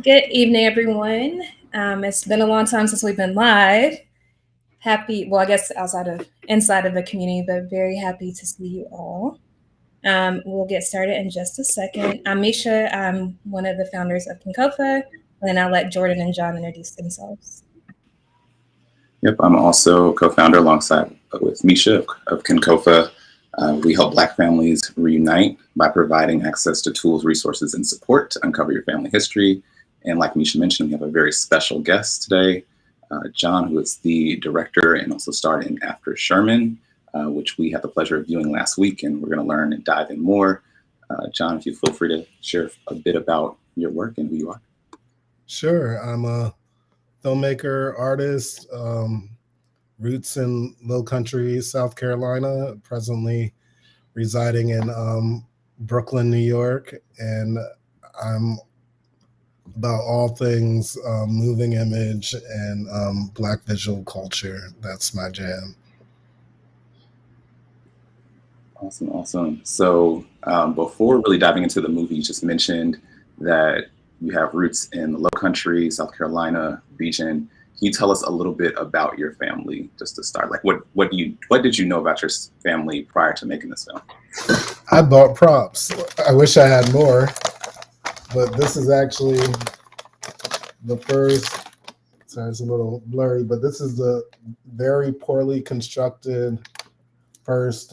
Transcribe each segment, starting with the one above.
Good evening, everyone. It's been a long time since we've been live. Happy, well, I guess inside of the community, but very happy to see you all. We'll get started in just a second. I'm Misha. I'm one of the founders of kinkofa, and then I'll let Jordan and John introduce themselves. Yep, I'm also co-founder alongside with Misha of kinkofa. We help Black families reunite by providing access to tools, resources, and support to uncover your family history. And like Misha mentioned, we have a very special guest today, John, who is the director and also starred in After Sherman, which we had the pleasure of viewing last week, and we're going to learn and dive in more. John, if you feel free to share a bit about your work and who you are. Sure. I'm a filmmaker, artist, roots in Low Country, South Carolina, presently residing in Brooklyn, New York. And I'm about all things moving image and Black visual culture. That's my jam. Awesome. So before really diving into the movie, you just mentioned that you have roots in the Low Country, South Carolina region. Can you tell us a little bit about your family, just to start? Like, what did you know about your family prior to making this film? I bought props. I wish I had more, but this is actually the first. Sorry, it's a little blurry, but this is the very poorly constructed first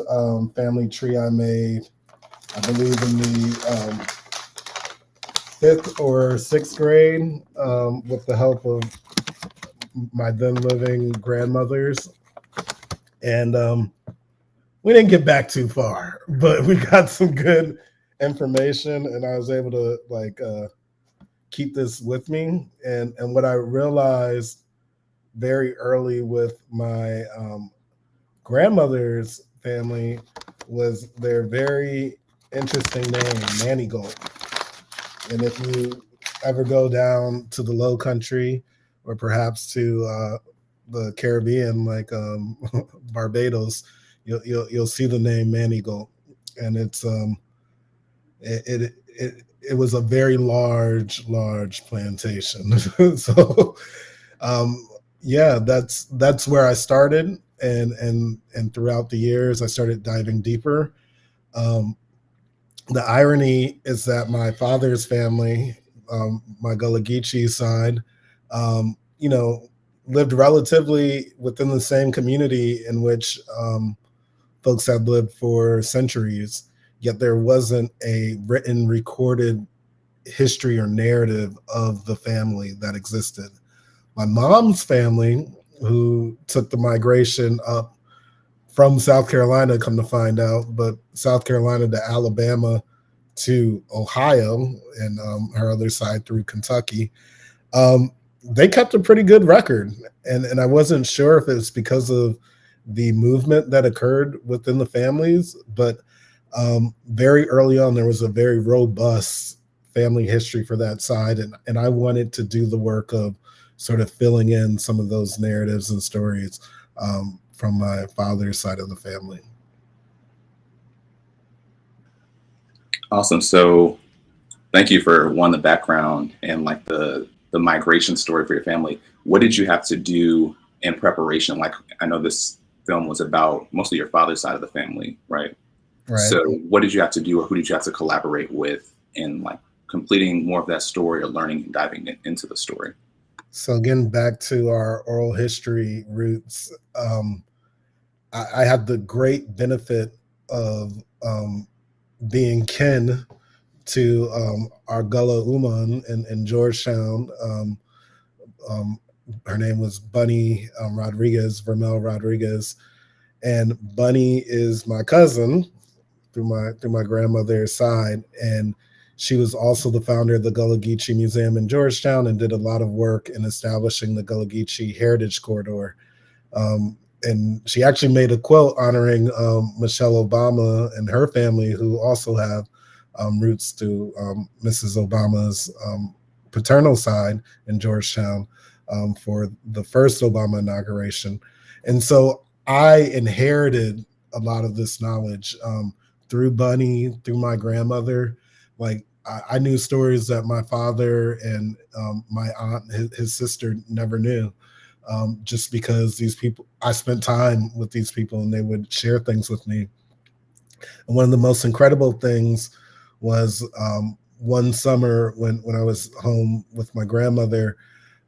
family tree I made, I believe in the 5th or 6th grade, with the help of my then living grandmothers. And we didn't get back too far, but we got some good information, and I was able to keep this with me. And what I realized very early with my grandmother's family was their very interesting name, Manigault. And if you ever go down to the Low Country or perhaps to the Caribbean, like Barbados, you'll see the name Manigault, and it was a very large plantation. So yeah, that's where I started, and throughout the years I started diving deeper. The irony is that my father's family, my Gullah Geechee side, lived relatively within the same community in which folks had lived for centuries, yet there wasn't a written, recorded history or narrative of the family that existed. My mom's family, who took the migration up from South Carolina, come to find out, but South Carolina to Alabama to Ohio, and her other side through Kentucky, they kept a pretty good record. And I wasn't sure if it was because of the movement that occurred within the families, but very early on, there was a very robust family history for that side. And I wanted to do the work of sort of filling in some of those narratives and stories from my father's side of the family. Awesome. So thank you for the background and like the migration story for your family. What did you have to do in preparation? Like, I know this film was about mostly your father's side of the family, right? Right. So what did you have to do, or who did you have to collaborate with in like completing more of that story or learning and diving into the story? So again, back to our oral history roots, I have the great benefit of being kin to our Gullah Uman in Georgetown. Her name was Bunny Rodriguez, Vermel Rodriguez, and Bunny is my cousin through my grandmother's side, and she was also the founder of the Gullah Geechee Museum in Georgetown and did a lot of work in establishing the Gullah Geechee Heritage Corridor. And she actually made a quote honoring Michelle Obama and her family, who also have roots to Mrs. Obama's paternal side in Georgetown for the first Obama inauguration. And so I inherited a lot of this knowledge through Bunny, through my grandmother. Like, I knew stories that my father and my aunt, his sister, never knew, just because these people, I spent time with these people and they would share things with me. And one of the most incredible things was one summer when I was home with my grandmother,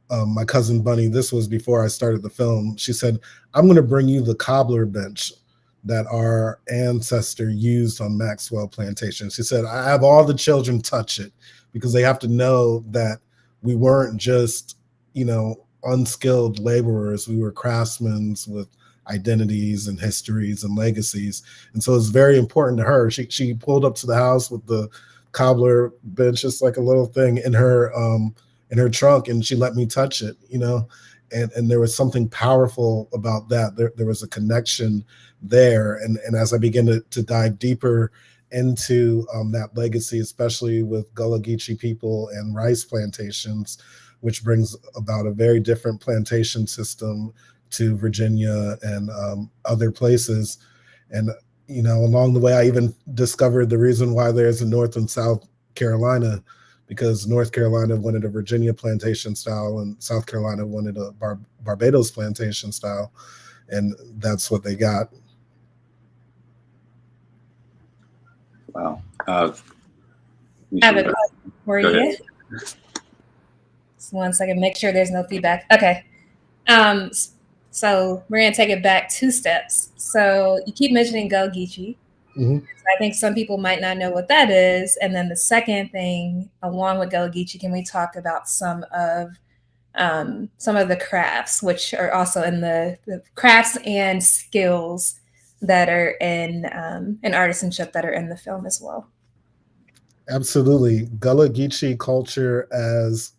my cousin Bunny, this was before I started the film, she said, I'm going to bring you the cobbler bench that our ancestor used on Maxwell Plantation. She said, I have all the children touch it because they have to know that we weren't just, unskilled laborers. We were craftsmen with identities and histories and legacies. And so it's very important to her. She pulled up to the house with the cobbler bench, just like a little thing in her trunk, and she let me touch it, and there was something powerful about that. There was a connection there. And as I began to dive deeper into that legacy, especially with Gullah Geechee people and rice plantations, which brings about a very different plantation system to Virginia and other places. And, along the way, I even discovered the reason why there's a North and South Carolina, because North Carolina wanted a Virginia plantation style and South Carolina wanted a Barbados plantation style. And that's what they got. Wow. I have a question for you. Just 1 second, make sure there's no feedback. Okay. So we're going to take it back 2 steps. So you keep mentioning Gullah Geechee. Mm-hmm. So I think some people might not know what that is. And then the second thing, along with Gullah Geechee, can we talk about some of the crafts, which are also in the crafts and skills that are in artisanship that are in the film as well? Absolutely. Gullah Geechee culture, as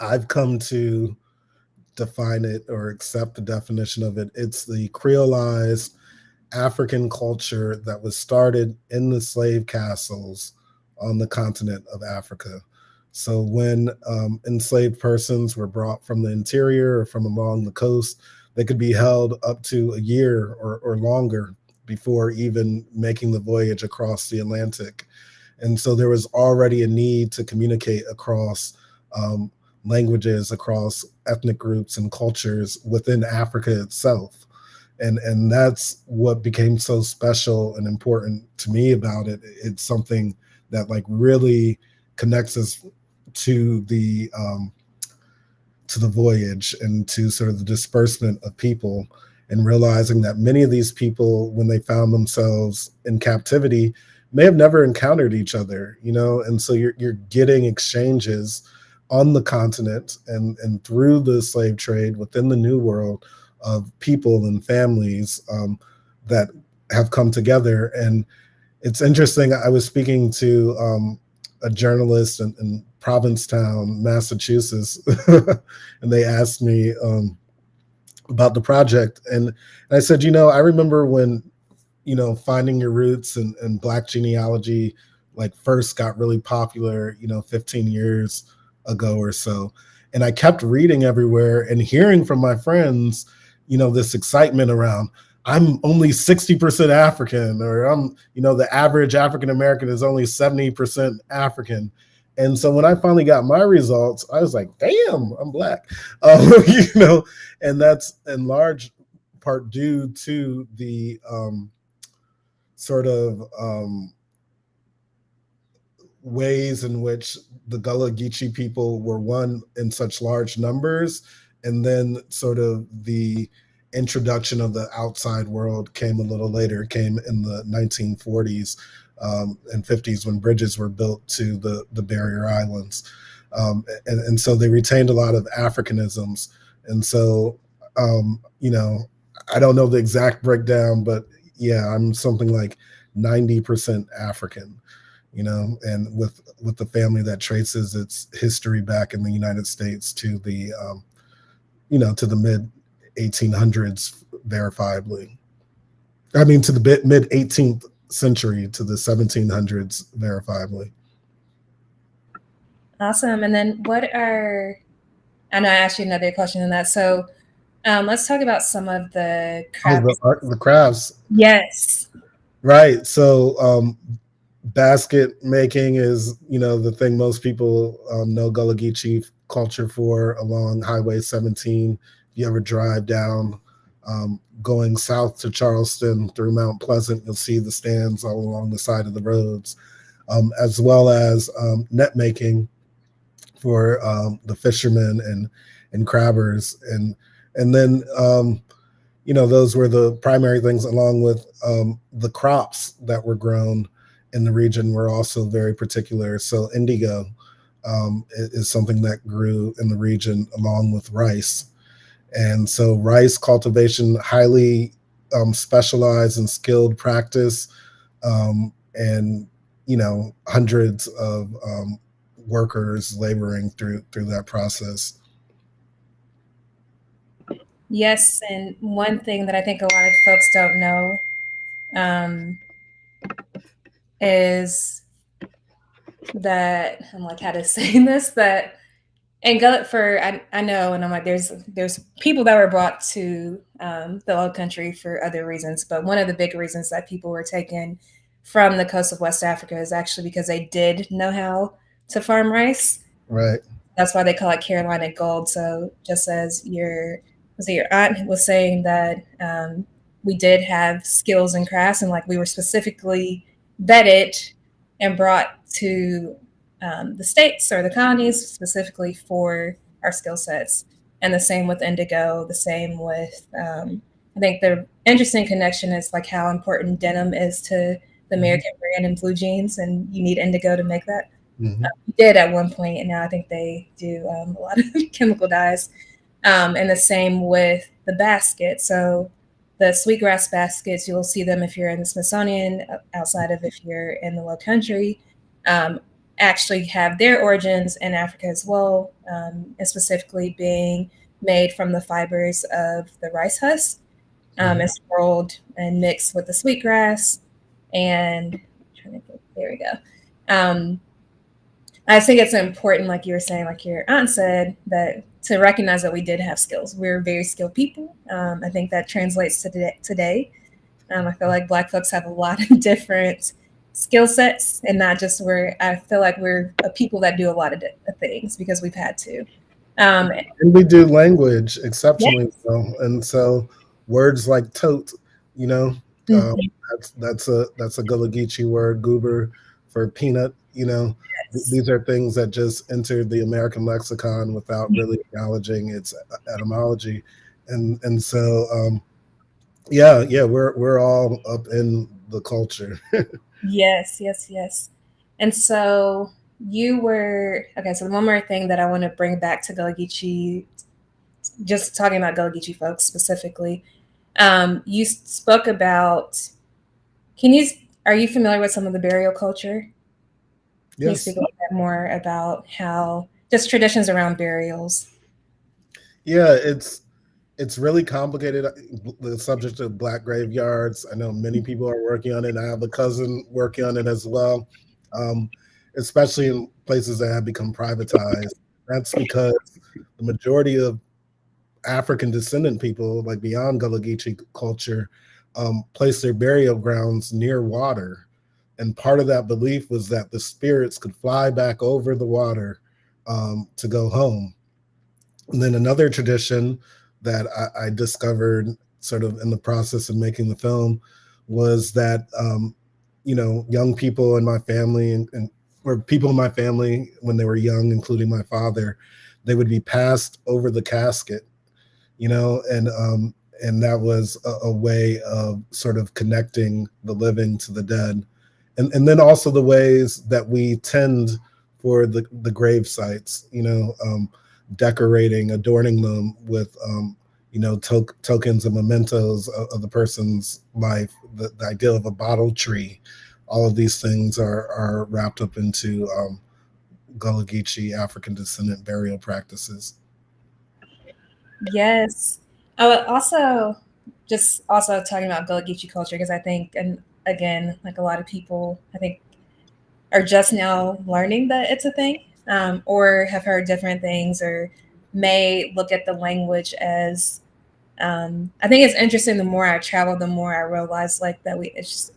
I've come to define it or accept the definition of it, it's the creolized African culture that was started in the slave castles on the continent of Africa. So when enslaved persons were brought from the interior or from along the coast, they could be held up to a year or longer before even making the voyage across the Atlantic. And so there was already a need to communicate across languages, across ethnic groups and cultures within Africa itself. And that's what became so special and important to me about it. It's something that really connects us to the voyage and to sort of the disbursement of people, and realizing that many of these people, when they found themselves in captivity, may have never encountered each other, and so you're getting exchanges on the continent and through the slave trade within the New World of people and families that have come together. And it's interesting, I was speaking to a journalist in Provincetown, Massachusetts, and they asked me about the project. And I said, I remember when, finding your roots and Black genealogy first got really popular, 15 years ago or so. And I kept reading everywhere and hearing from my friends, this excitement around, I'm only 60% African, or I'm, the average African-American is only 70% African. And so when I finally got my results, I was like, damn, I'm Black, and that's in large part due to the sort of ways in which the Gullah Geechee people were one in such large numbers, and then sort of the introduction of the outside world came a little later, came in the 1940s and 50s when bridges were built to the barrier islands. And so they retained a lot of Africanisms. And so, I don't know the exact breakdown, but yeah, I'm something like 90% African, and with the family that traces its history back in the United States to the, to the mid 1800s, verifiably. I mean, to the mid 18th century, to the 1700s, verifiably. Awesome. And then I know I asked you another question on that. So let's talk about some of the crafts. The crafts. Yes. Right. So Basket making is, the thing most people know Gullah Geechee culture for along Highway 17. If you ever drive down going south to Charleston through Mount Pleasant, you'll see the stands all along the side of the roads, as well as net making for the fishermen and crabbers. And then, those were the primary things, along with the crops that were grown in the region were also very particular. So indigo is something that grew in the region along with rice. And so rice cultivation, highly specialized and skilled practice, and hundreds of workers laboring through that process. Yes, and one thing that I think a lot of folks don't know is that, I'm like, how to say this, that and I know, and I'm like, there's people that were brought to the Low Country for other reasons, but one of the big reasons that people were taken from the coast of West Africa is actually because they did know how to farm rice. Right. That's why they call it Carolina Gold. So just as your aunt was saying that we did have skills and crafts, and like we were specifically vetted and brought to the states or the colonies specifically for our skill sets. And the same with indigo, the same with, I think the interesting connection is like how important denim is to the American brand and blue jeans, and you need indigo to make that. Mm-hmm. We did at one point, and now I think they do a lot of chemical dyes. And the same with the basket. So the sweetgrass baskets, you'll see them if you're in the Smithsonian, outside of if you're in the Low Country, actually have their origins in Africa as well, and specifically being made from the fibers of the rice husk. It's rolled and mixed with the sweetgrass. And there we go. I think it's important, like you were saying, like your aunt said, that to recognize that we did have skills. We're very skilled people. I think that translates to today. I feel like Black folks have a lot of different skill sets, and not just I feel like we're a people that do a lot of things because we've had to. And we do language exceptionally well. And so words like tote, that's a Gullah Geechee word, goober for peanut, These are things that just entered the American lexicon without really acknowledging its etymology. And so we're all up in the culture. Yes. And so you were okay. So one more thing that I want to bring back to Gullah Geechee, just talking about Gullah Geechee folks specifically. You spoke about. Are you familiar with some of the burial culture? Yes. Can you speak a little bit more about how just traditions around burials? Yeah, it's really complicated. The subject of Black graveyards. I know many people are working on it. I have a cousin working on it as well, especially in places that have become privatized. That's because the majority of African descendant people, like beyond Gullah Geechee culture, place their burial grounds near water. And part of that belief was that the spirits could fly back over the water to go home. And then another tradition that I discovered sort of in the process of making the film was that, young people in my family or people in my family when they were young, including my father, they would be passed over the casket, and that was a way of sort of connecting the living to the dead. And then also the ways that we tend for the grave sites, decorating, adorning them with, tokens and mementos of the person's life, the idea of a bottle tree. All of these things are wrapped up into Gullah Geechee African descendant burial practices. Yes. I would also talking about Gullah Geechee culture, because I think, and again, like a lot of people, I think, are just now learning that it's a thing, or have heard different things, or may look at the language as. I think it's interesting. The more I travel, the more I realize like that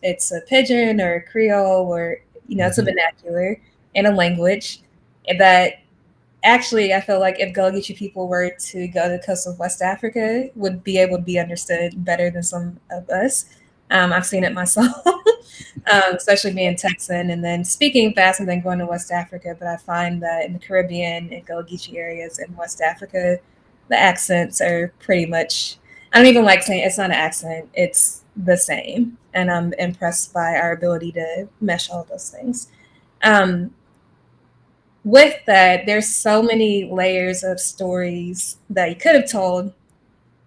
it's a pidgin or a Creole, or it's a vernacular and a language that actually, I feel like if Gullah Geechee people were to go to the coast of West Africa, would be able to be understood better than some of us. I've seen it myself, especially being Texan and then speaking fast and then going to West Africa. But I find that in the Caribbean and Gullah Geechee areas in West Africa, the accents are pretty much, I don't even like saying it's not an accent, it's the same. And I'm impressed by our ability to mesh all those things. With that, there's so many layers of stories that you could have told.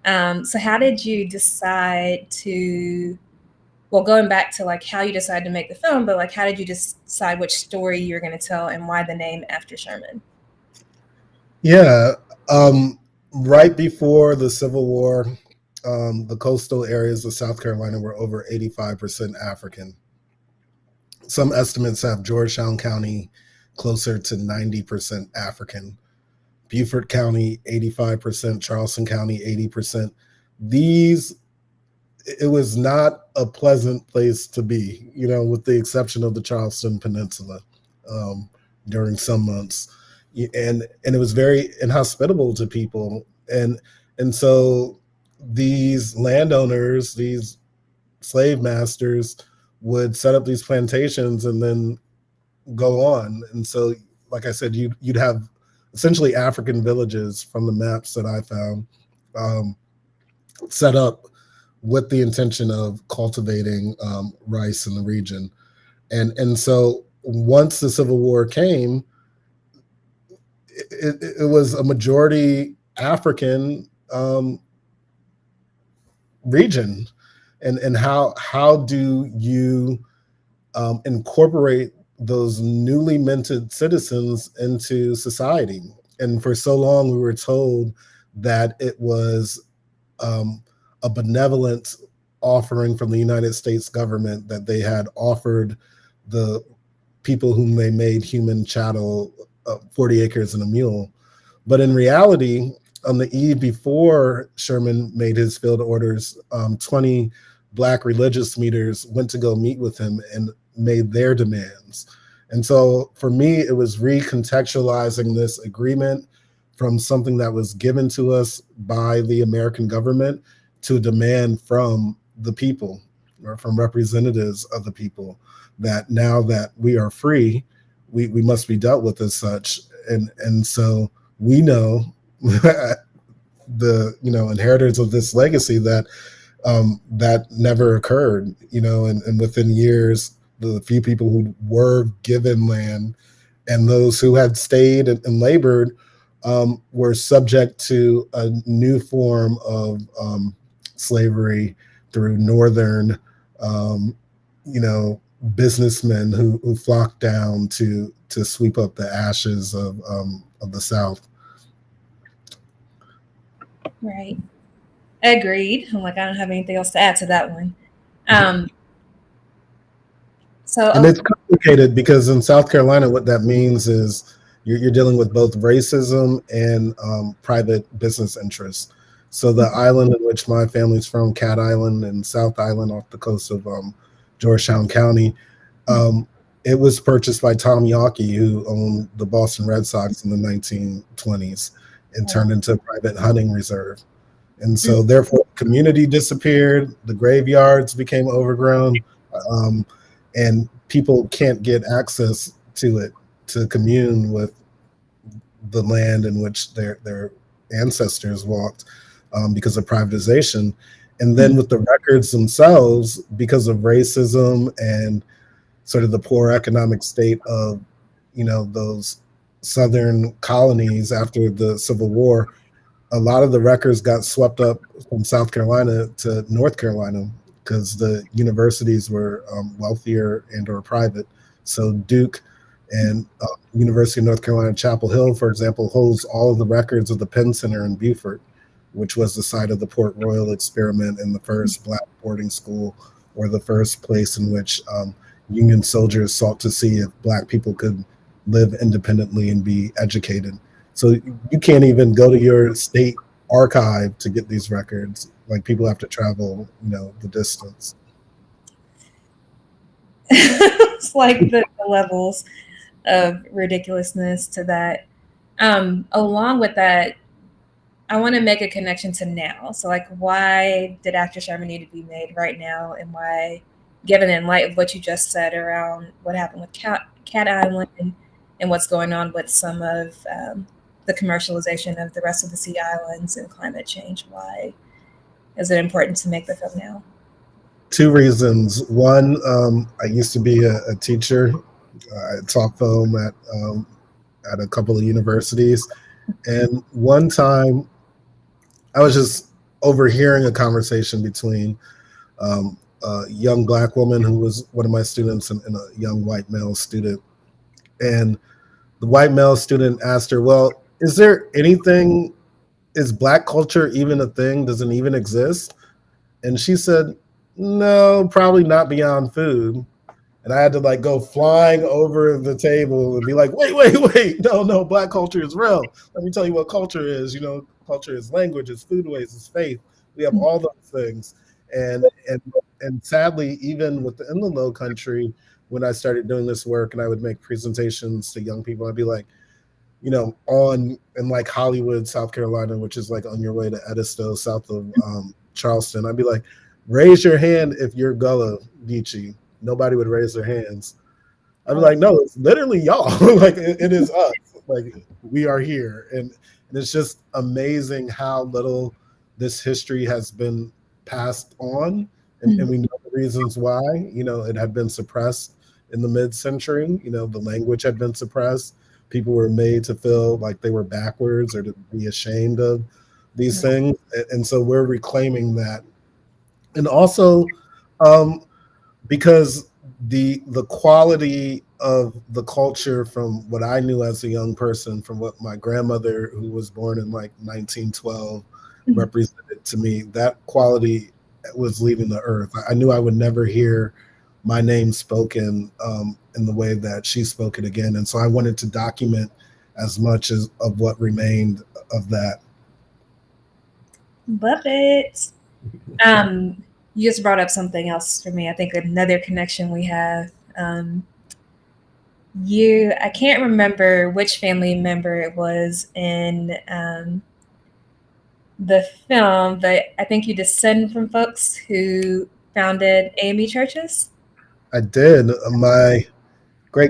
So how did you decide to, well, going back to like how you decided to make the film, but like how did you decide which story you're going to tell and why the name After Sherman? Yeah, right before the Civil War, the coastal areas of South Carolina were over 85% African. Some estimates have Georgetown County closer to 90% African. Beaufort County, 85%, Charleston County, 80%. It was not a pleasant place to be, with the exception of the Charleston Peninsula during some months. And it was very inhospitable to people. And so these landowners, these slave masters would set up these plantations and then go on. And so, like I said, you'd have essentially African villages from the maps that I found set up with the intention of cultivating rice in the region. And so once the Civil War came, it was a majority African region. And how do you incorporate those newly minted citizens into society? And for so long, we were told that it was a benevolent offering from the United States government, that they had offered the people whom they made human chattel 40 acres and a mule. But in reality, on the eve before Sherman made his field orders, 20 Black religious leaders went to go meet with him and made their demands. And so for me, it was recontextualizing this agreement from something that was given to us by the American government to a demand from the people, or from representatives of the people, that now that we are free, we must be dealt with as such. And so we know the inheritors of this legacy that that never occurred, and within years, the few people who were given land and those who had stayed and labored were subject to a new form of slavery through northern, businessmen who flocked down to sweep up the ashes of the South. Right. Agreed. I'm like, I don't have anything else to add to that one. And it's complicated because in South Carolina, what that means is you're dealing with both racism and private business interests. So the island in which my family's from, Cat Island and South Island off the coast of Georgetown County, it was purchased by Tom Yawkey, who owned the Boston Red Sox in the 1920s, and turned into a private hunting reserve. And so therefore, community disappeared, the graveyards became overgrown, and people can't get access to it to commune with the land in which their ancestors walked because of privatization. And then with the records themselves, because of racism and sort of the poor economic state of, those southern colonies after the Civil War, a lot of the records got swept up from South Carolina to North Carolina because the universities were wealthier and or private. So Duke and University of North Carolina, Chapel Hill, for example, holds all of the records of the Penn Center in Beaufort, which was the site of the Port Royal experiment and the first Black boarding school, or the first place in which Union soldiers sought to see if Black people could live independently and be educated. So you can't even go to your state archive to get these records. Like, people have to travel, the distance. sometimes, like the levels of ridiculousness to that. Along with that, I want to make a connection to now. So, like, why did After Sherman need to be made right now, and why, given in light of what you just said around what happened with Cat Island and what's going on with some of the commercialization of the rest of the Sea Islands and climate change, why is it important to make the film now? 2 reasons. One, I used to be a teacher. I taught film at a couple of universities. And one time I was just overhearing a conversation between a young Black woman who was one of my students and a young white male student. And the white male student asked her, well, is Black culture even a thing? Does it even exist? And she said, no, probably not beyond food. And I had to like go flying over the table and be like, wait, no, Black culture is real. Let me tell you what culture is. Culture is language, it's foodways, it's faith. We have all those things. And sadly, even within the Low Country, when I started doing this work and I would make presentations to young people, I'd be like, in like Hollywood, South Carolina, which is like on your way to Edisto, south of Charleston, I'd be like, raise your hand if you're Gullah Geechee. Nobody would raise their hands. I'd be like, no, it's literally y'all. Like it is us. Like we are here. And it's just amazing how little this history has been passed on. And we know the reasons why. It had been suppressed in the mid-century. The language had been suppressed. People were made to feel like they were backwards or to be ashamed of these things. And so we're reclaiming that. And also, because the quality of the culture from what I knew as a young person, from what my grandmother, who was born in like 1912, represented to me, that quality was leaving the earth. I knew I would never hear my name spoken in the way that she spoke it again. And so I wanted to document as much as of what remained of that. Love it. You just brought up something else for me. I think another connection we have. I can't remember which family member it was in the film, but I think you descend from folks who founded AME churches. I did. My great,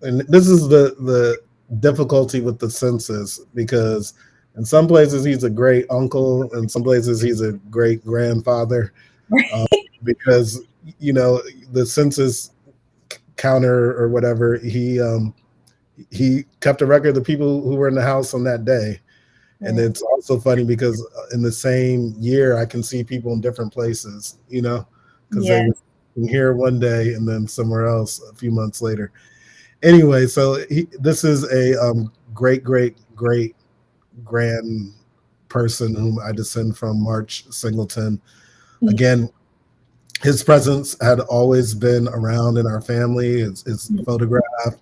and this is the difficulty with the census, because in some places he's a great uncle, in some places he's a great grandfather, because the census counter or whatever, he kept a record of the people who were in the house on that day. And it's also funny because in the same year I can see people in different places, because they were here one day and then somewhere else a few months later. Anyway, so this is a great grand person whom I descend from, March Singleton. Again, his presence had always been around in our family. His photograph,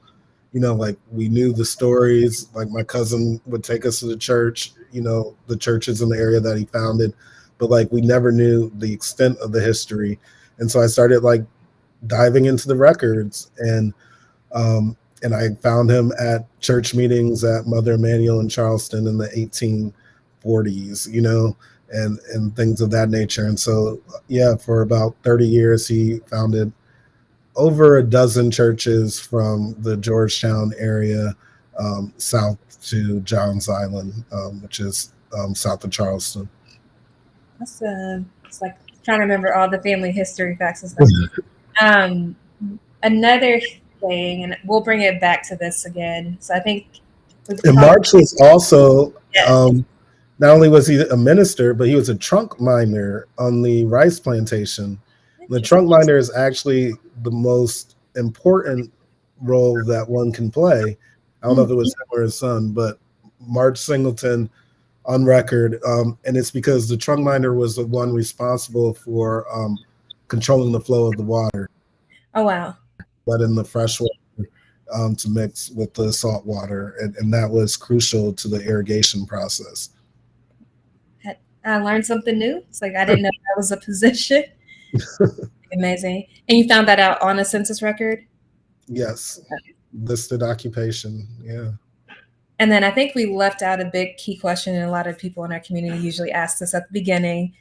like we knew the stories. Like my cousin would take us to the church, the churches in the area that he founded, but like we never knew the extent of the history. And so I started like diving into the records, and I found him at church meetings at Mother Emanuel in Charleston in the 1840s, and things of that nature. And so, for about 30 years, he founded over a dozen churches from the Georgetown area south to Johns Island, which is south of Charleston. That's it's like trying to remember all the family history facts and stuff. Another thing, and we'll bring it back to this again. So I think March was also not only was he a minister, but he was a trunk miner on the rice plantation. The trunk miner is actually the most important role that one can play. I don't know if it was him or his son, but March Singleton on record, and it's because the trunk miner was the one responsible for controlling the flow of the water. Oh, wow. Letting the fresh water to mix with the salt water, and that was crucial to the irrigation process. I learned something new. It's like I didn't know that was a position. Amazing. And you found that out on a census record? Yes. Listed occupation. Yeah. And then I think we left out a big key question, and a lot of people in our community usually ask this at the beginning.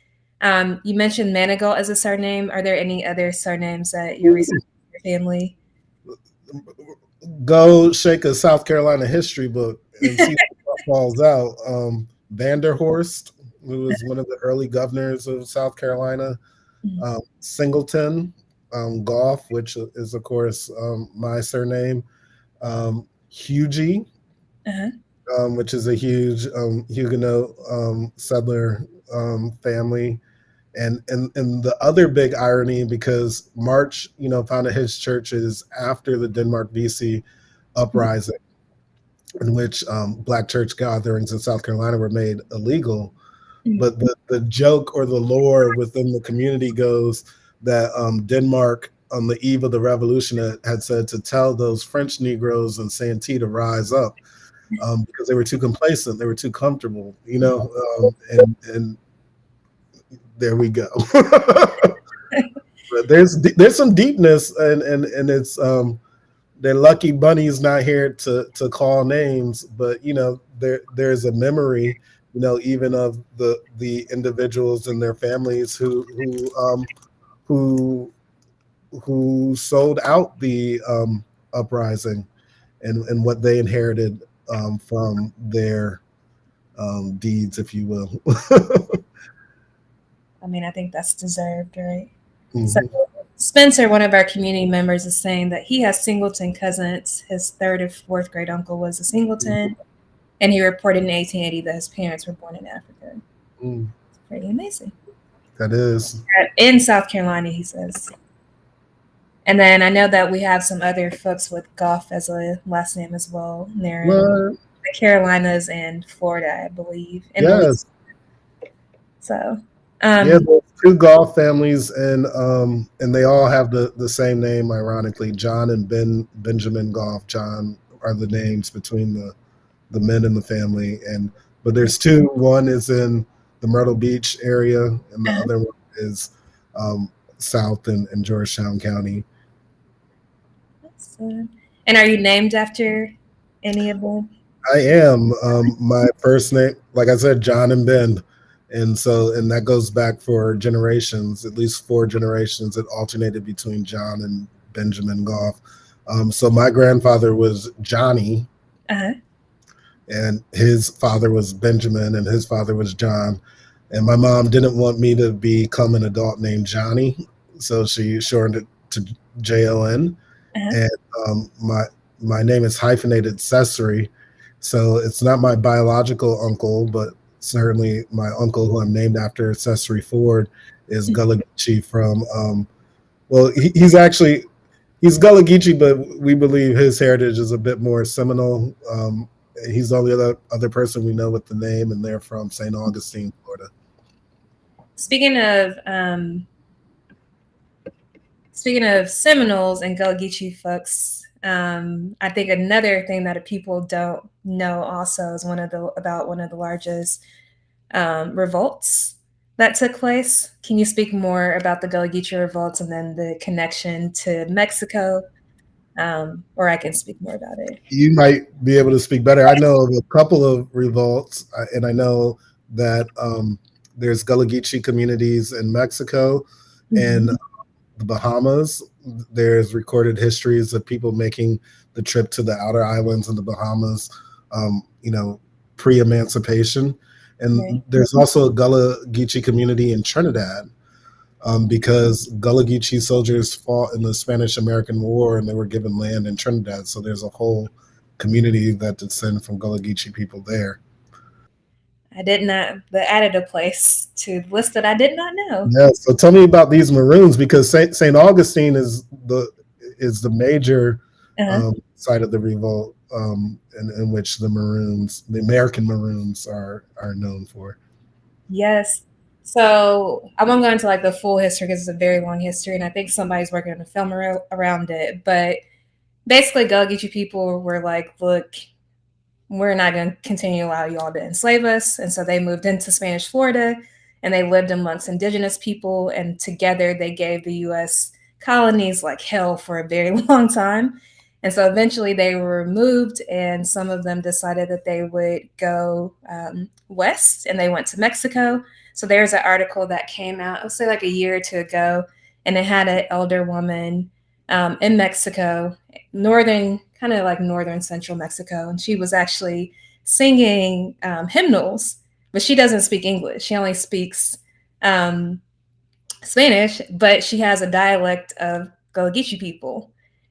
You mentioned Manigault as a surname. Are there any other surnames that you're researching in your family? Go shake a South Carolina history book and see what falls out. Vanderhorst, who was one of the early governors of South Carolina. Singleton, Goff, which is, of course, my surname. Hughie, which is a huge Huguenot settler family. And the other big irony, because March, founded his churches after the Denmark VC uprising, in which Black church gatherings in South Carolina were made illegal. But the joke or the lore within the community goes that Denmark, on the eve of the revolution, had said to tell those French Negroes in Santee to rise up because they were too complacent, they were too comfortable, and there we go. But there's some deepness, and it's they're lucky Bunny's not here to call names, but there's a memory, even of the individuals and their families who sold out the uprising and what they inherited from their deeds, if you will. I mean, I think that's deserved, right? So Spencer, one of our community members, is saying that he has Singleton cousins. His third or fourth great uncle was a Singleton, and he reported in 1880 that his parents were born in Africa. It's pretty amazing. That is. In South Carolina, he says. And then I know that we have some other folks with Goff as a last name as well. And they're in the Carolinas and Florida, I believe. Yes. So. There's 2 Goff families, and they all have the same name, ironically. John and Benjamin Goff. John are the names between the men in the family, but there's 2. One is in the Myrtle Beach area, and the other one is south in Georgetown County. And are you named after any of them? I am. My first name, like I said, John and Ben. And that goes back for generations, at least 4 generations. It alternated between John and Benjamin Goff. So my grandfather was Johnny, and his father was Benjamin, and his father was John. And my mom didn't want me to become an adult named Johnny, so she shortened it to Jon. And my name is hyphenated Sesrie, so it's not my biological uncle, but certainly my uncle, who I'm named after, Sesrie Ford, is Gullah Geechee from, he's Gullah Geechee, but we believe his heritage is a bit more Seminole. He's the only other person we know with the name, and they're from St. Augustine, Florida. Speaking of Seminoles and Gullah Geechee folks, I think another thing that people don't know also is one of the largest revolts that took place. Can you speak more about the Gullah Geechee revolts and then the connection to Mexico? Or I can speak more about it. You might be able to speak better. I know of a couple of revolts, and I know that there's Gullah Geechee communities in Mexico and the Bahamas. There's recorded histories of people making the trip to the outer islands in the Bahamas, pre-emancipation. And there's also a Gullah Geechee community in Trinidad, because Gullah Geechee soldiers fought in the Spanish-American War, and they were given land in Trinidad. So there's a whole community that descend from Gullah Geechee people there. I did not, but added a place to the list that I did not know. Yeah, so tell me about these Maroons, because St. Augustine is the major site of the revolt, in which the American Maroons are known for. Yes. So I won't go into like the full history because it's a very long history, and I think somebody's working on a film around it. But basically, Gullah Geechee people were like, look, we're not going to continue to allow y'all to enslave us. And so they moved into Spanish Florida, and they lived amongst indigenous people, and together they gave the U.S. colonies like hell for a very long time. And so eventually they were removed, and some of them decided that they would go west, and they went to Mexico. So there's an article that came out, I'll say like a year or two ago, and it had an elder woman in Mexico, kind of like northern central Mexico, and she was actually singing hymnals, but she doesn't speak English. She only speaks Spanish, but she has a dialect of Gullah Geechee people.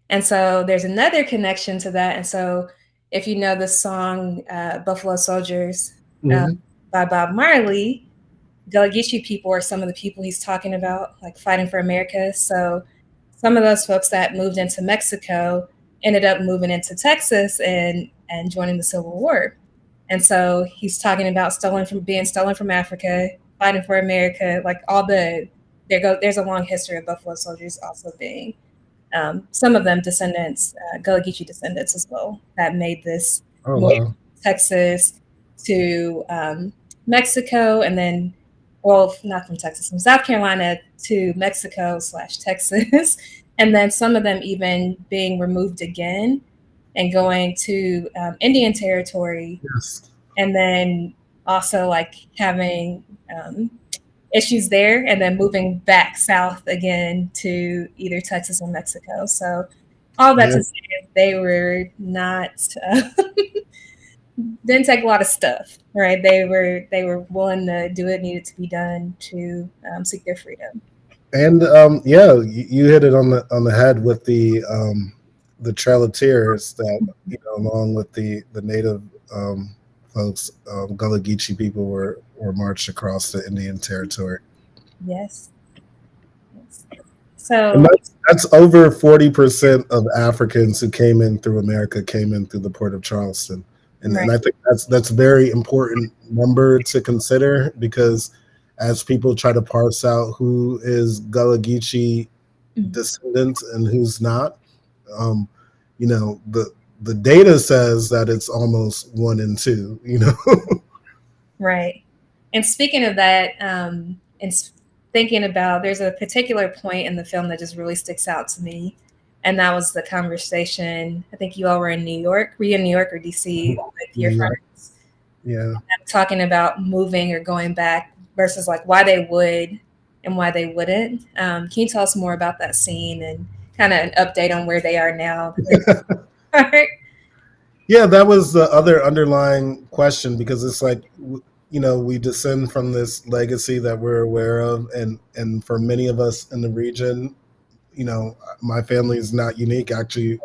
And so there's another connection to that. And so if you know the song Buffalo Soldiers by Bob Marley, Gullah Geechee people are some of the people he's talking about, like fighting for America. So some of those folks that moved into Mexico ended up moving into Texas and joining the Civil War. And so he's talking about being stolen from Africa, fighting for America, like there's a long history of Buffalo Soldiers also being some of them descendants, Gullah Geechee descendants as well, that made this move from Texas to Mexico, and then, well, not from Texas, from South Carolina to Mexico/Texas, and then some of them even being removed again and going to Indian territory, and then also like having issues there, and then moving back south again to either Texas or Mexico. So all that to say, they were not didn't take a lot of stuff, right? They were willing to do what needed to be done to seek their freedom. And you hit it on the head with the Trail of Tears that, along with the native folks, Gullah Geechee people were marched across the Indian territory. Yes. So and that's over 40% of Africans who came in through America came in through the port of Charleston. And, right. and I think that's a very important number to consider, because as people try to parse out who is Gullah Geechee descendants and who's not, the data says that it's almost 1 in 2, Right. And speaking of that, and thinking about, there's a particular point in the film that just really sticks out to me. And that was the conversation. I think you all were in New York. Were you in New York or DC with your friends? Yeah. Talking about moving or going back versus like why they would and why they wouldn't. Can you tell us more about that scene and kind of an update on where they are now? All right. Yeah, that was the other underlying question, because it's like, we descend from this legacy that we're aware of. And for many of us in the region, my family is not unique. Actually,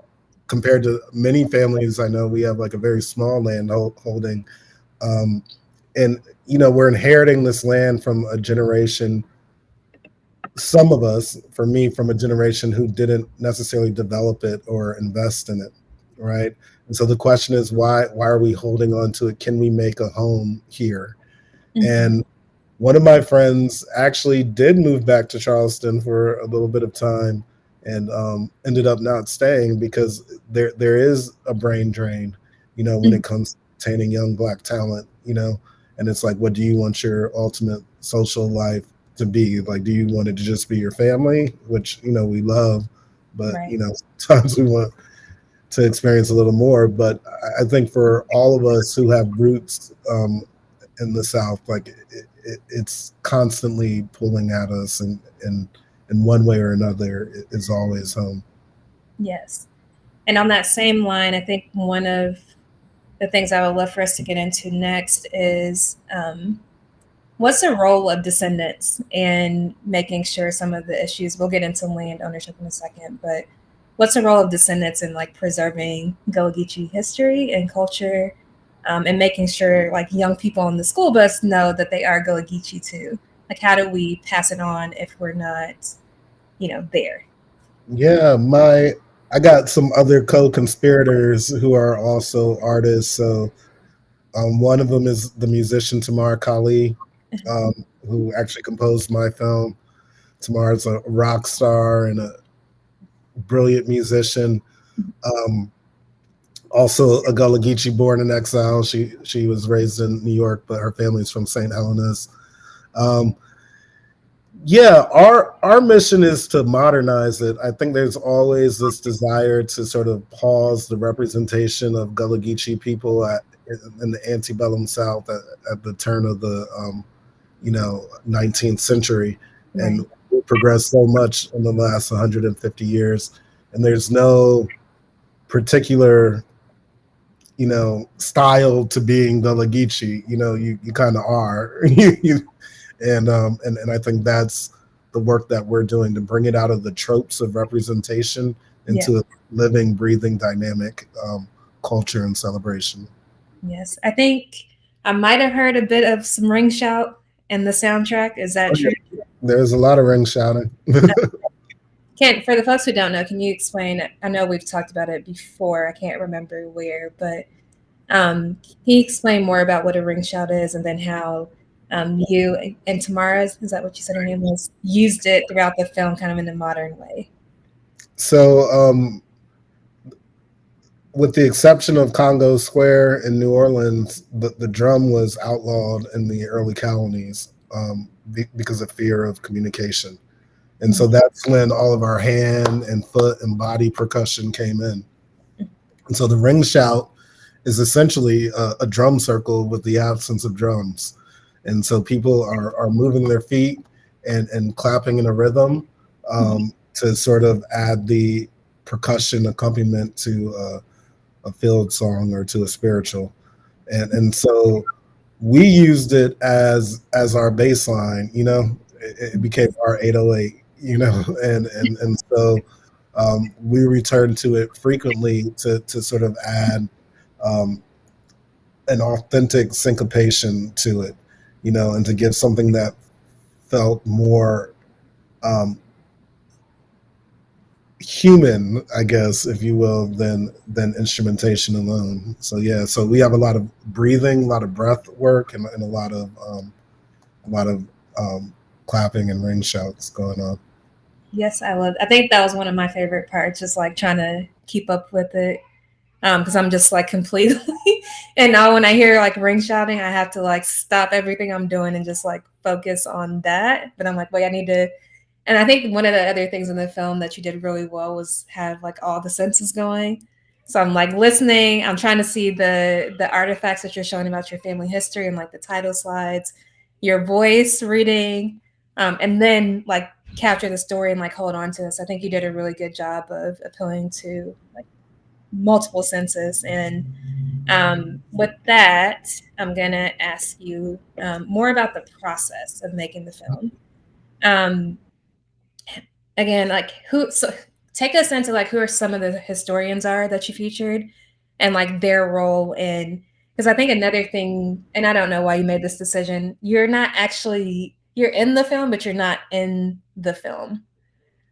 compared to many families I know, we have like a very small land holding. And, we're inheriting this land from a generation, some of us, for me, from a generation who didn't necessarily develop it or invest in it, right? And so the question is, why are we holding on to it? Can we make a home here? And one of my friends actually did move back to Charleston for a little bit of time, and ended up not staying because there is a brain drain, when it comes to obtaining young Black talent, and it's like, what do you want your ultimate social life to be? Like, do you want it to just be your family, which, we love, but, right. Sometimes we want to experience a little more. But I think for all of us who have roots in the South, like it's constantly pulling at us, and in one way or another is always home. Yes. And on that same line, I think one of the things I would love for us to get into next is what's the role of descendants in making sure some of the issues, we'll get into land ownership in a second, but what's the role of descendants in like preserving Gullah Geechee history and culture, and making sure like young people on the school bus know that they are Gullah Geechee too? Like, how do we pass it on if we're not, there? Yeah, I got some other co-conspirators who are also artists. So one of them is the musician Tamar Kali, who actually composed my film. Tamar's a rock star and a brilliant musician. Also a Gullah Geechee born in exile. She was raised in New York, but her family's from St. Helena's. Yeah, our mission is to modernize it. I think there's always this desire to sort of pause the representation of Gullah Geechee people in the antebellum South at the turn of the 19th century, Right. and we progressed so much in the last 150 years, and there's no particular style to being Gullah Geechee. You kind of are. And I think that's the work that we're doing, to bring it out of the tropes of representation Yeah. into a living, breathing, dynamic culture and celebration. Yes. I think I might have heard a bit of some ring shout in the soundtrack. Is that true? There's a lot of ring shouting. For the folks who don't know, can you explain? I know we've talked about it before. I can't remember where, but can you explain more about what a ring shout is, and then how you and Tamara, is that what you said her name was, used it throughout the film, kind of in a modern way? So, with the exception of Congo Square in New Orleans, the drum was outlawed in the early colonies because of fear of communication. And so that's when all of our hand and foot and body percussion came in. And so the ring shout is essentially a drum circle with the absence of drums. And so people are moving their feet and clapping in a rhythm to sort of add the percussion accompaniment to a field song or to a spiritual. And so we used it as our baseline. It became our 808, and so we returned to it frequently to sort of add an authentic syncopation to it, and to give something that felt more human, I guess, if you will, than instrumentation alone. So yeah, so we have a lot of breathing, a lot of breath work, and a lot of clapping and ring shouts going on. Yes, I think that was one of my favorite parts, just like trying to keep up with it. Because I'm just like completely, and now when I hear like ring shouting, I have to like stop everything I'm doing and just like focus on that. But I'm like, wait, I need to. And I think one of the other things in the film that you did really well was have like all the senses going. So I'm like listening. I'm trying to see the artifacts that you're showing about your family history and like the title slides, your voice reading, and then like capture the story and like hold on to this. I think you did a really good job of appealing to like multiple senses. And with that, I'm gonna ask you more about the process of making the film. Um, Again, like take us into like who are some of the historians are that you featured, and like their role in, because I think another thing, and I don't know why you made this decision, you're in the film, but you're not in the film.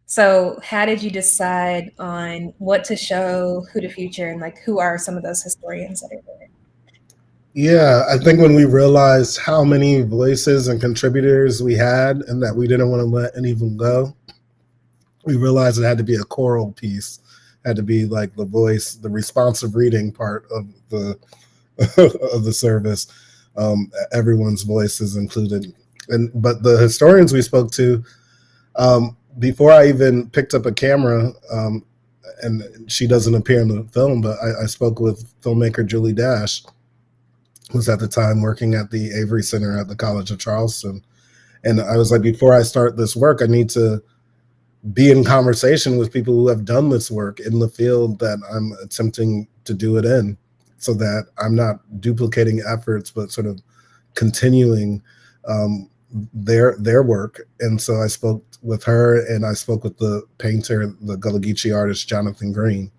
So how did you decide on what to show, who to feature, and like who are some of those historians that are there? Yeah, I think when we realized how many voices and contributors we had and that we didn't want to let any of them go, we realized it had to be a choral piece, had to be like the voice, the responsive reading part of the of the service. Everyone's voice is included. But the historians we spoke to, before I even picked up a camera, and she doesn't appear in the film, but I spoke with filmmaker Julie Dash, who was at the time working at the Avery Center at the College of Charleston. And I was like, before I start this work, I need to be in conversation with people who have done this work in the field that I'm attempting to do it in, so that I'm not duplicating efforts, but sort of continuing their work. And so I spoke with her, and I spoke with the painter, the Gullah Geechee artist, Jonathan Green.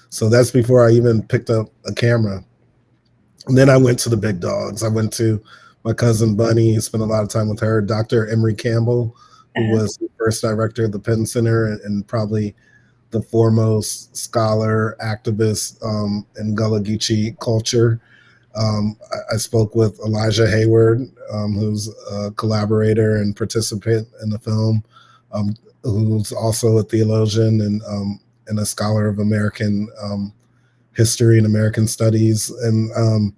So that's before I even picked up a camera. And then I went to the big dogs. I went to my cousin Bunny, spent a lot of time with her, Dr. Emery Campbell, who was the first director of the Penn Center and probably the foremost scholar, activist in Gullah Geechee culture. I spoke with Elijah Hayward, who's a collaborator and participant in the film, who's also a theologian and a scholar of American history and American studies, and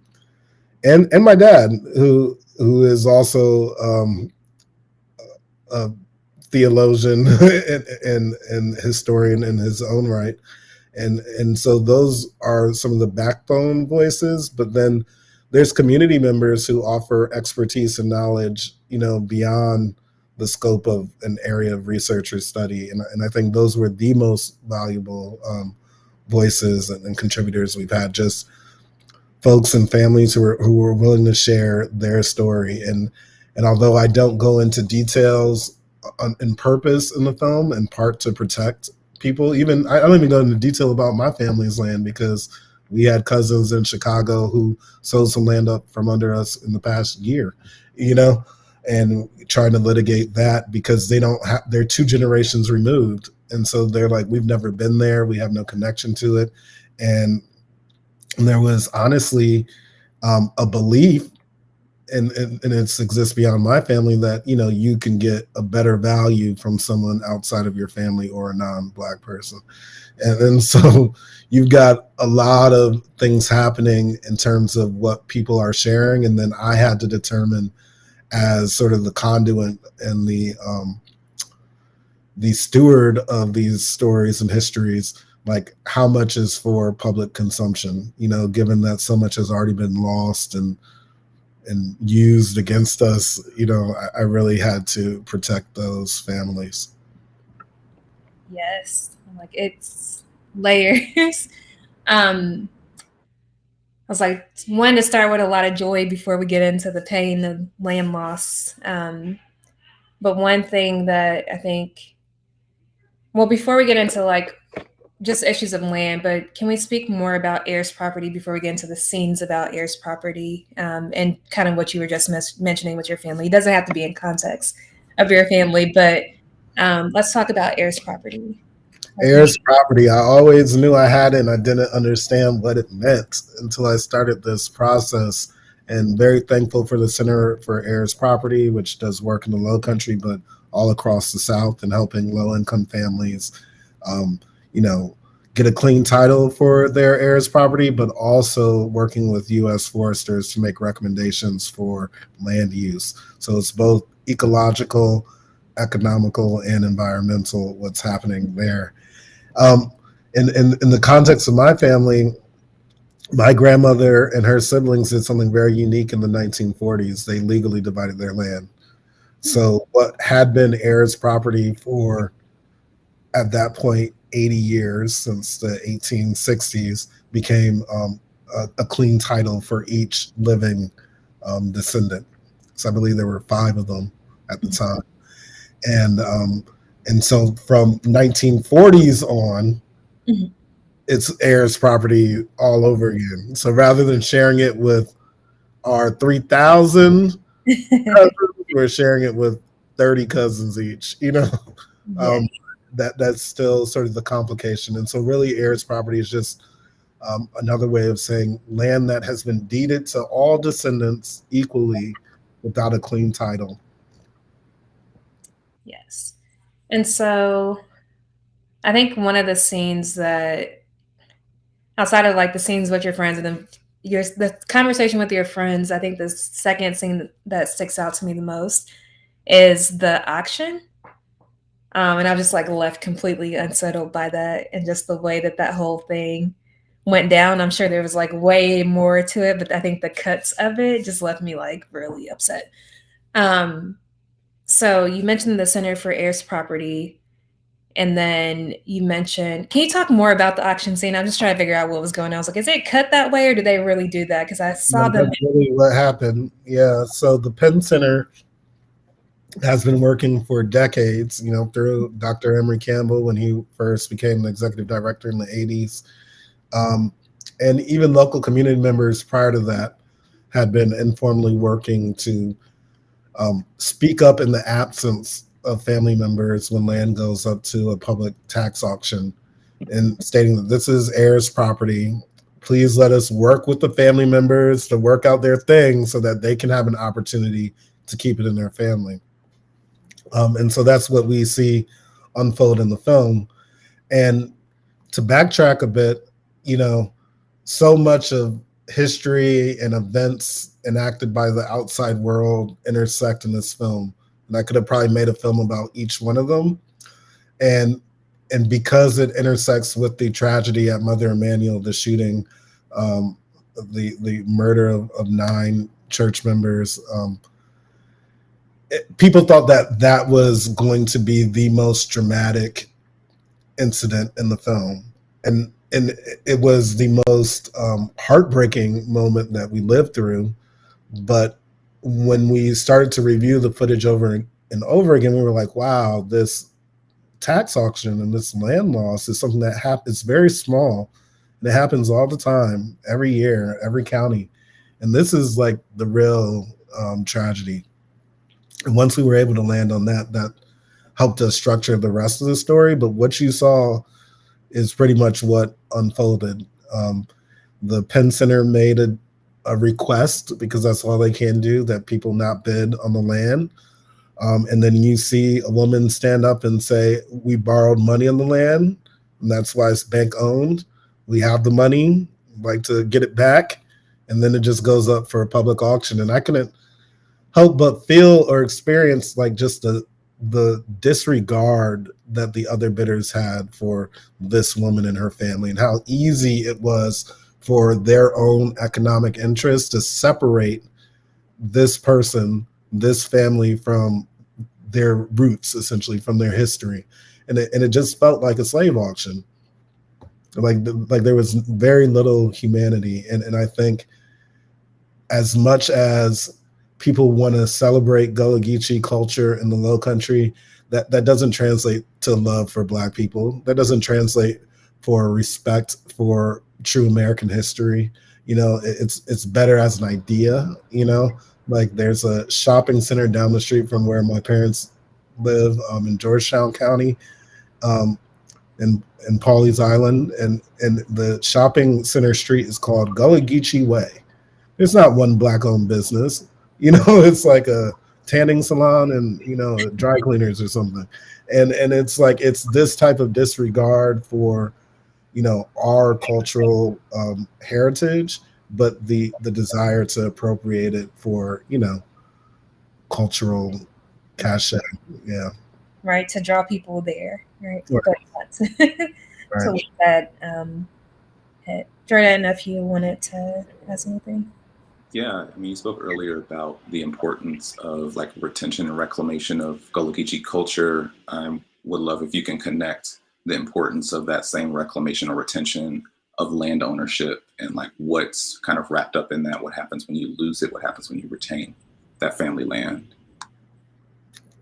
my dad, who is also a theologian and historian in his own right. And so those are some of the backbone voices, but then there's community members who offer expertise and knowledge, beyond the scope of an area of research or study. And I think those were the most valuable voices and contributors we've had, just folks and families who were willing to share their story. And although I don't go into details in purpose in the film, in part to protect people, even I don't even go into detail about my family's land, because we had cousins in Chicago who sold some land up from under us in the past year, and trying to litigate that because they're 2 generations removed. And so they're like, we've never been there. We have no connection to it. And there was honestly a belief, and it exists beyond my family, that, you can get a better value from someone outside of your family or a non-Black person. And so you've got a lot of things happening in terms of what people are sharing. And then I had to determine, as sort of the conduit and the steward of these stories and histories, like how much is for public consumption, given that so much has already been lost and used against us. I really had to protect those families. Yes, like it's layers. I was like, one, to start with a lot of joy before we get into the pain of land loss. But one thing that I think, well, before we get into like just issues of land, but can we speak more about Ayers Property before we get into the scenes about Ayers Property, and kind of what you were just mentioning with your family? It doesn't have to be in context of your family, but let's talk about Ayers Property. Ayers Property, I always knew I had it, and I didn't understand what it meant until I started this process. And very thankful for the Center for Ayers Property, which does work in the Low Country, but all across the South, and helping low-income families, get a clean title for their Ayers Property, but also working with U.S. foresters to make recommendations for land use. So it's both ecological, economical, and environmental, what's happening there. In the context of my family, my grandmother and her siblings did something very unique in the 1940s. They legally divided their land. So what had been Ayers Property for, at that point, 80 years, since the 1860s, became a clean title for each living descendant. So I believe there were 5 of them at the time. And so from 1940s on, it's Ayers Property all over again. So rather than sharing it with our 3,000 cousins, we're sharing it with 30 cousins each, that's still sort of the complication. And so really Ayers Property is just another way of saying land that has been deeded to all descendants equally without a clean title. Yes. And so I think one of the scenes that, outside of like the scenes with your friends and then the conversation with your friends, I think the second scene that sticks out to me the most is the auction. And I was just like left completely unsettled by that, and just the way that whole thing went down. I'm sure there was like way more to it, but I think the cuts of it just left me like really upset. So you mentioned the Center for Ayers Property, and then you mentioned, can you talk more about the auction scene? I'm just trying to figure out what was going on. I was like, is it cut that way, or did they really do that? Because I saw them. That's really what happened. Yeah. So the Penn Center has been working for decades, through Dr. Emory Campbell when he first became the executive director in the 80s. And even local community members prior to that had been informally working to speak up in the absence of family members when land goes up to a public tax auction, and stating that this is Ayers Property. Please let us work with the family members to work out their thing so that they can have an opportunity to keep it in their family. And so that's what we see unfold in the film. And to backtrack a bit, so much of history and events enacted by the outside world intersect in this film. and I could have probably made a film about each one of them. And because it intersects with the tragedy at Mother Emanuel, the shooting, the murder of 9 church members, people thought that was going to be the most dramatic incident in the film, and it was the most heartbreaking moment that we lived through. But when we started to review the footage over and over again, we were like, wow, this tax auction and this land loss is something that happens. It's very small, and it happens all the time, every year, every county, and this is like the real tragedy. And once we were able to land on that, that helped us structure the rest of the story. But what you saw is pretty much what unfolded. The Penn Center made a request, because that's all they can do, that people not bid on the land. And then you see a woman stand up and say, we borrowed money on the land, and that's why it's bank owned. We have the money, like to get it back. And then it just goes up for a public auction. And I couldn't help but feel or experience like just the disregard that the other bidders had for this woman and her family, and how easy it was for their own economic interests to separate this person, this family, from their roots, essentially from their history. And it just felt like a slave auction. Like there was very little humanity. And I think as much as people want to celebrate Gullah Geechee culture in the Low Country, that doesn't translate to love for Black people. That doesn't translate for respect for true American history. You know, it's better as an idea. You know, like there's a shopping center down the street from where my parents live, in Georgetown County, in Pawleys Island, and the shopping center street is called Gullah Geechee Way. There's not one Black-owned business. You know, it's like a tanning salon and, you know, dry cleaners or something. And it's like, it's this type of disregard for, you know, our cultural heritage, but the desire to appropriate it for, you know, cultural cachet. Yeah. Right, to draw people there. Right. Right. To look at Jordan, if you wanted to ask anything. Yeah, I mean, you spoke earlier about the importance of like retention and reclamation of Gullah Geechee culture. I would love if you can connect the importance of that same reclamation or retention of land ownership, and like what's kind of wrapped up in that. What happens when you lose it? What happens when you retain that family land?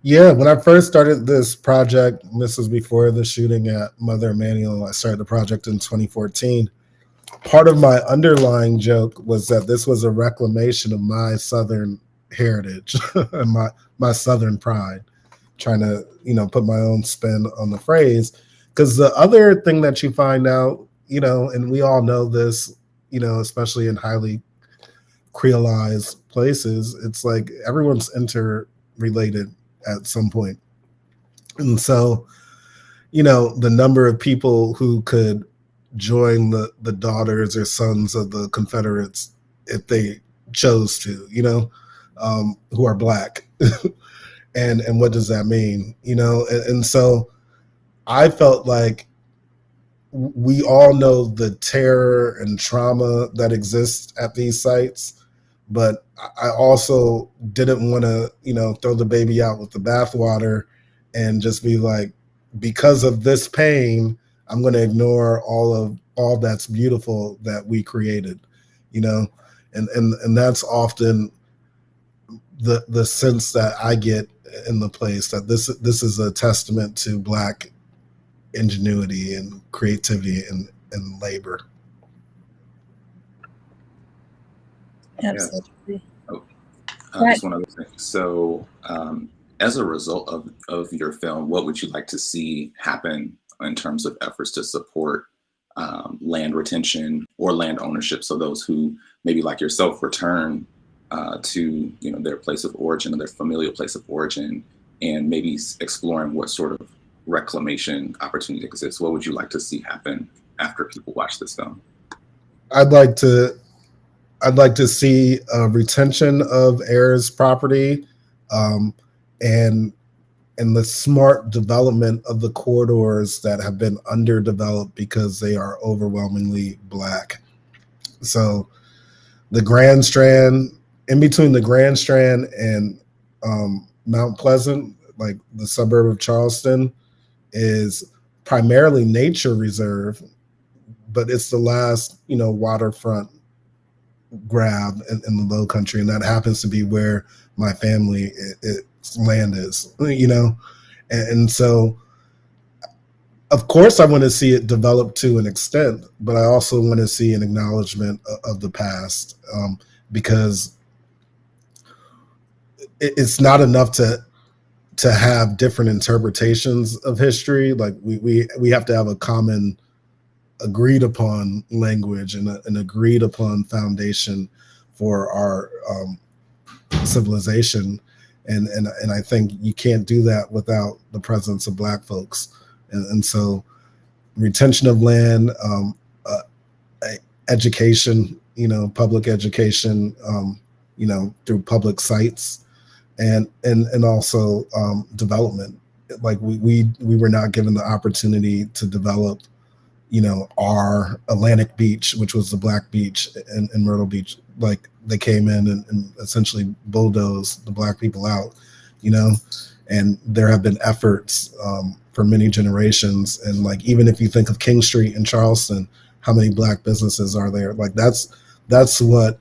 Yeah, when I first started this project, this was before the shooting at Mother Emanuel. I started the project in 2014. Part of my underlying joke was that this was a reclamation of my Southern heritage and my Southern pride, trying to, you know, put my own spin on the phrase. Because the other thing that you find out, you know, and we all know this, you know, especially in highly creolized places, it's like everyone's interrelated at some point. And so, you know, the number of people who could join the daughters or sons of the Confederates if they chose to, you know, who are Black. and what does that mean? You know, and so I felt like we all know the terror and trauma that exists at these sites, but I also didn't want to, you know, throw the baby out with the bathwater and just be like, because of this pain, I'm going to ignore all that's beautiful that we created, you know, and that's often the sense that I get in the place, that this is a testament to Black ingenuity and creativity and labor. Absolutely. Yes. Just one other thing. So, as a result of your film, what would you like to see happen in terms of efforts to support land retention or land ownership? So those who maybe like yourself return to, you know, their place of origin or their familial place of origin, and maybe exploring what sort of reclamation opportunity exists. What would you like to see happen after people watch this film? I'd like to see a retention of Ayers property, and the smart development of the corridors that have been underdeveloped because they are overwhelmingly Black. So the Grand Strand, in between the Grand Strand and Mount Pleasant, like the suburb of Charleston, is primarily nature reserve, but it's the last, waterfront grab in the Low Country, and that happens to be where my family its land is, and so of course I want to see it develop to an extent, but I also want to see an acknowledgement of the past, because it's not enough to have different interpretations of history. Like we have to have a common agreed upon language and an agreed upon foundation for our civilization, and I think you can't do that without the presence of Black folks, and so retention of land, education, public education, through public sites, and also development. Like we were not given the opportunity to develop, our Atlantic Beach, which was the Black beach, and Myrtle Beach. Like they came in and essentially bulldozed the Black people out, and there have been efforts for many generations. And like, even if you think of King Street in Charleston, how many Black businesses are there? Like that's what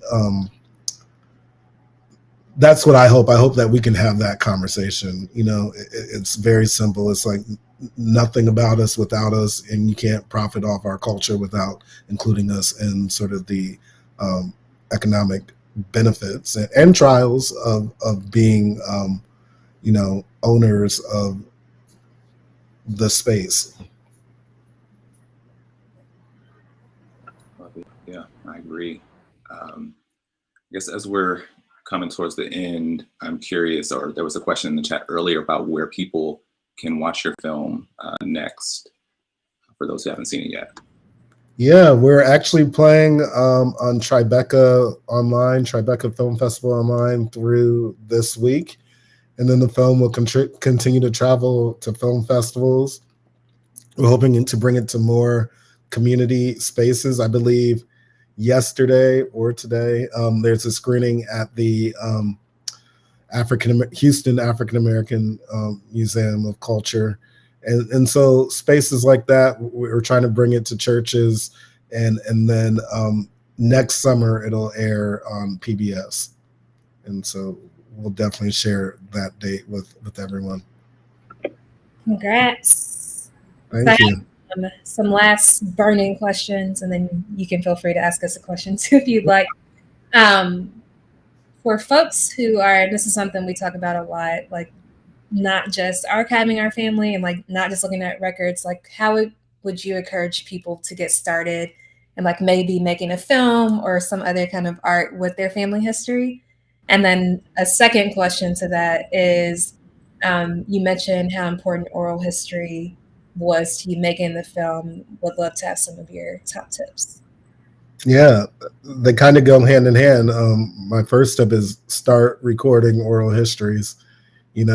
I hope. I hope that we can have that conversation. It's very simple. It's like nothing about us without us, and you can't profit off our culture without including us in sort of the economic benefits and trials of being, owners of the space. Yeah, I agree. I guess as we're coming towards the end, I'm curious, or there was a question in the chat earlier about where people can watch your film next, for those who haven't seen it yet. Yeah, we're actually playing on Tribeca Online, Tribeca Film Festival Online through this week. And then the film will continue to travel to film festivals. We're hoping to bring it to more community spaces. I believe yesterday or today, there's a screening at the Houston African American Museum of Culture, and so spaces like that, we're trying to bring it to churches, and then next summer it'll air on PBS, and so we'll definitely share that date with everyone. Congrats. Thank you. Some last burning questions, and then you can feel free to ask us a question too if you'd like. For folks who are, this is something we talk about a lot, like not just archiving our family and like not just looking at records, like how would you encourage people to get started and like maybe making a film or some other kind of art with their family history? And then a second question to that is, you mentioned how important oral history was to you making the film. Would love to have some of your top tips. Yeah, they kind of go hand in hand. My first step is start recording oral histories. It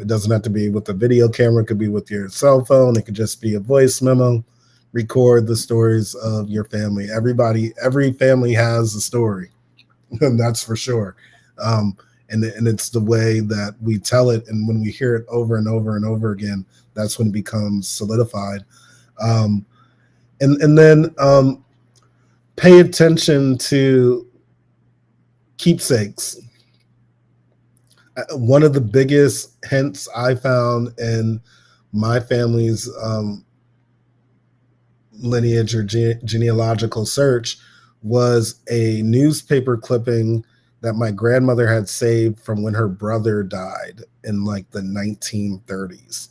doesn't have to be with a video camera. It could be with your cell phone. It could just be a voice memo. Record the stories of your family. Every family has a story, and that's for sure. And it's the way that we tell it. And when we hear it over and over and over again, that's when it becomes solidified. And then pay attention to keepsakes. One of the biggest hints I found in my family's lineage or genealogical search was a newspaper clipping that my grandmother had saved from when her brother died in like the 1930s.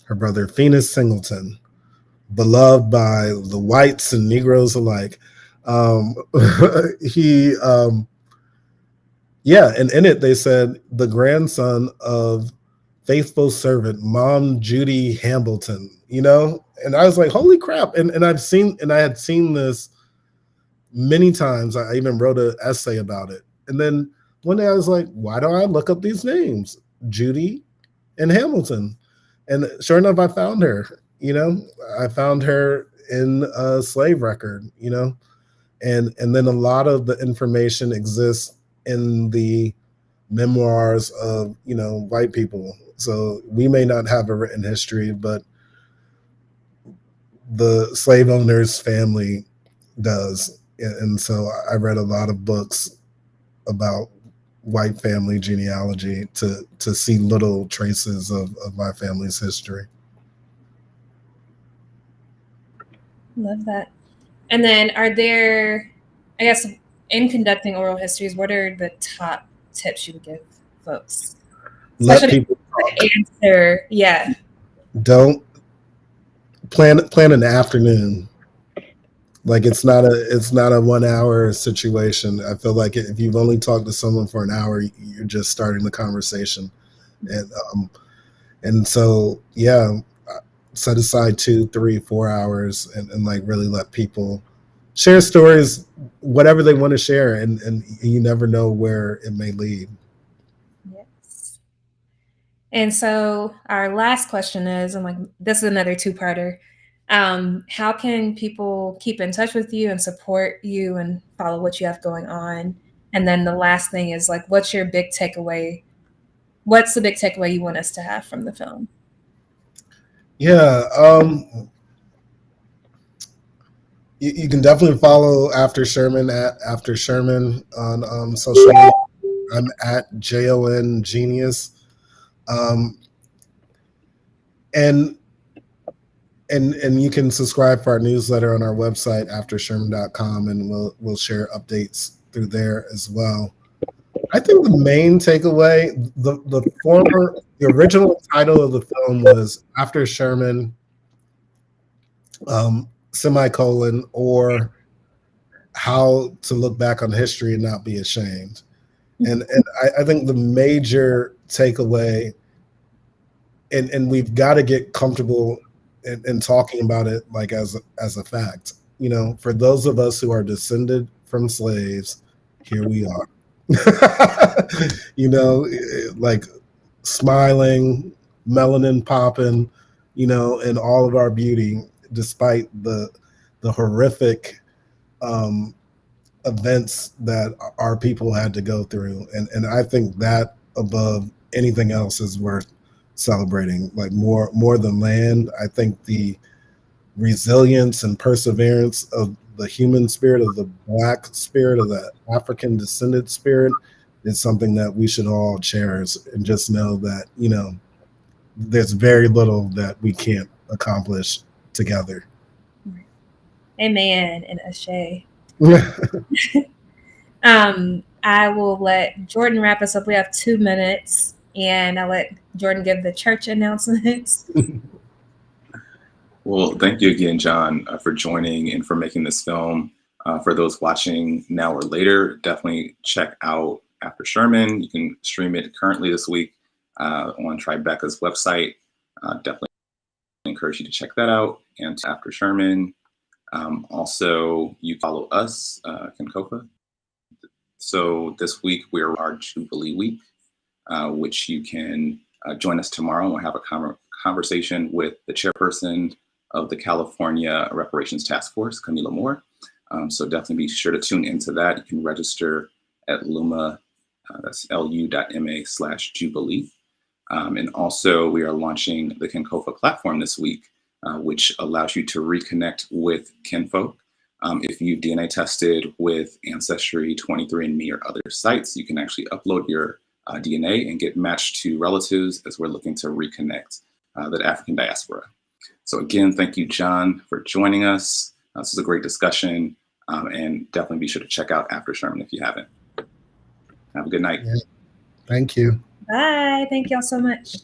Her brother, Phoenix Singleton, beloved by the whites and Negroes alike. And in it they said the grandson of faithful servant Mom Judy Hambleton, and I was like, holy crap. And I had seen this many times. I even wrote an essay about it. And then one day I was like, why don't I look up these names? Judy in Hamilton. And sure enough, I found her. I found her in a slave record, and then a lot of the information exists in the memoirs of white people. So we may not have a written history, but the slave owner's family does. And so I read a lot of books about white family genealogy to see little traces of my family's history. Love that. And then are there, I guess, in conducting oral histories, what are the top tips you would give folks? Let people answer. Yeah. Don't plan an afternoon. Like it's not a 1 hour situation. I feel like if you've only talked to someone for an hour, you're just starting the conversation. And so, yeah, set aside 2, 3, 4 hours and like really let people share stories, whatever they want to share. And you never know where it may lead. Yes. And so our last question is, this is another 2-parter. How can people keep in touch with you and support you and follow what you have going on? And then the last thing is what's your big takeaway? What's the big takeaway you want us to have from the film? Yeah. You can definitely follow After Sherman at After Sherman on social media. I'm at JON Genius. And you can subscribe for our newsletter on our website, aftersherman.com, and we'll share updates through there as well. I think the main takeaway, the original title of the film was After Sherman, semicolon, or how to look back on history and not be ashamed. And I think the major takeaway, and we've got to get comfortable in talking about it like as a fact. For those of us who are descended from slaves, here we are. Like smiling, melanin popping, in all of our beauty, despite the horrific events that our people had to go through. And I think that above anything else is worth celebrating, like more than land. I think the resilience and perseverance of the human spirit, of the Black spirit, of the African descendant spirit is something that we should all cherish and just know that, there's very little that we can't accomplish together. Amen and ashe. I will let Jordan wrap us up. We have 2 minutes, and I'll let Jordan give the church announcements. Well, thank you again, John, for joining and for making this film. For those watching now or later, definitely check out After Sherman. You can stream it currently this week on Tribeca's website. Definitely encourage you to check that out. And After Sherman. Also, you follow us, kinkofa. So this week we're our Jubilee Week, which you can join us tomorrow. We'll have a conversation with the chairperson of the California Reparations Task Force, Camila Moore. So definitely be sure to tune into that. You can register at Luma, that's lu.ma/Jubilee. And also we are launching the kinkofa platform this week, which allows you to reconnect with kinfolk. If you've DNA tested with Ancestry, 23andMe, or other sites, you can actually upload your DNA and get matched to relatives as we're looking to reconnect the African diaspora. So again, thank you, John, for joining us. This is a great discussion, and definitely be sure to check out After Sherman if you haven't. Have a good night. Thank you. Bye. Thank y'all so much.